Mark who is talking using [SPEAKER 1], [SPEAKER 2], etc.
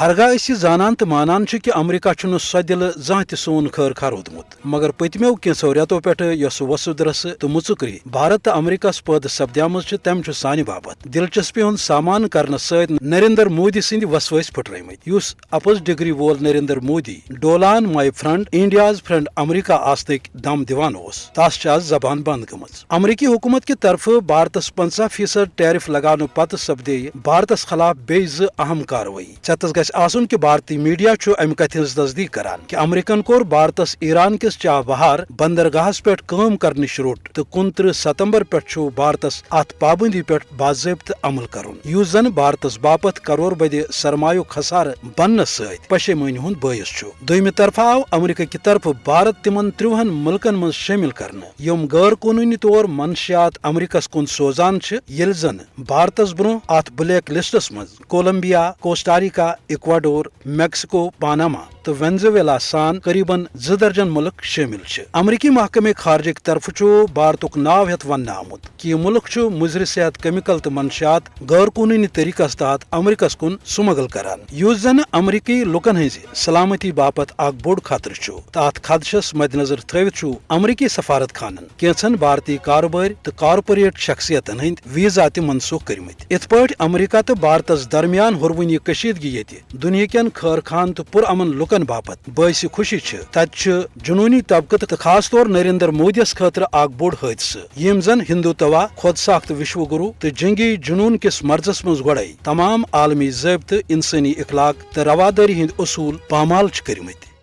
[SPEAKER 1] ہرگاہ اس زانان تو مانان کہ امریکہ چھُنہٕ سۄ دل زانٛہہ تہِ سون خٲر خار روٗدمُت مگر پٔتمیو کینٛژو رٮ۪تو پٮ۪ٹھٕ یۄس وسُد رسہٕ تہٕ مُژُکری بھارت تہٕ امریکہس پٲدٕ سپدیمٕژ چھِ تٔمۍ چھُ سانہِ باپتھ دلچسپی ہُنٛد سامان کرنہٕ سۭتۍ نریندر مودی سٕنٛدۍ وسوٲسۍ پھٕٹرٲومٕتۍ یُس اپز ڈگری وول نریندر مودی ڈولان ماے فرنڈ انڈیاز فرنڈ امریکہ آسنٕکۍ دم دِوان اوس تس چھِ آز زبان بند گٔمٕژ امریکی حکوٗمت کہِ طرفہٕ بھارتس 50% ٹیرف لگاونہٕ پتہٕ سپدے بھارتس خلاف بیٚیہِ 2 اہم کاروٲیی ژےٚ گژھِ آسُن کہ بھارتی میڈیا چھُ امہِ کتھِ ہٕنٛز تصدیق کران کہ امریکن کوٚر بھارتس ایران کِس چاہ بہار بندرگاہس پٮ۪ٹھ کٲم کرنٕچ روٚٹ تہٕ 29 ستمبر پٮ۪ٹھ چھُ بھارتس اتھ پابندی پٮ۪ٹھ باضٲبطہٕ عمل کرُن یُس زن بھارتس باپتھ کرور بدِ سرمایُک خسارٕ بننس سۭتۍ پشیمٲنی ہُنٛد بٲعث چھُ دوٚیمہِ طرفہٕ آو امریکہ کہِ طرفہٕ بھارت تِمن 30 مُلکن منٛز شٲمِل کرنہٕ یِم غٲر قونوٗنی طور منشیات امریکہس کُن سوزان چھِ ییٚلہِ زن بھارتس برونٛہہ اتھ بلیک لسٹس منٛز Colombia Costa Rica Ecuador Mexico Panama تہٕ وینزویلا سان قریباً 2 درجن ملک شٲمِل چھِ امریکی محکمہ خارجہ کہِ طرفہٕ چھُ بھارتُک ناو ہیٚتھ وننہٕ آمُت کہ یہ ملک چھُ مضر صحت کیمیکل تہٕ منشیات غٲر قونوٗنی طریقس تحت امریکہس کُن سمگل کران یُس زن امریکی لُکن ہٕنٛزِ سلامتی باپتھ اکھ بوٚڑ خطرٕ چھُ تہٕ اتھ خدشس مد نظر تھٲوِتھ چھُ امریکی سفارت خانن کینٛژن بھارتی کارٕبٲرۍ تہٕ کارپوریٹ شخصیتن ہٕنٛدۍ ویزا تہِ منسوخ کٔرمٕتۍ یِتھ پٲٹھۍ امریکہ تہٕ بھارتس درمیان ہُروٕنۍ یہِ کشیدگی ییٚتہِ دُنہیٖکٮ۪ن خٲر خان تہٕ پُرامن لُکن باپتھ باعث خوشی چھِ تتہِ چھُ جنوٗنی طبقہٕ تہٕ خاص طور نریندر مودیَس خٲطرٕ اکھ بوٚڑ حٲدثہٕ ییٚمۍ زن ہندوتوا خۄد ساخت وشو گروٗ تہٕ جنگی جنوٗن کِس مرضس منٛز گۄڈے تمام عالمی ضٲبطہٕ انسٲنی اخلاق تہٕ روادٲری ہٕنٛدۍ اصوٗل پامال چھِ کٔرمٕتۍ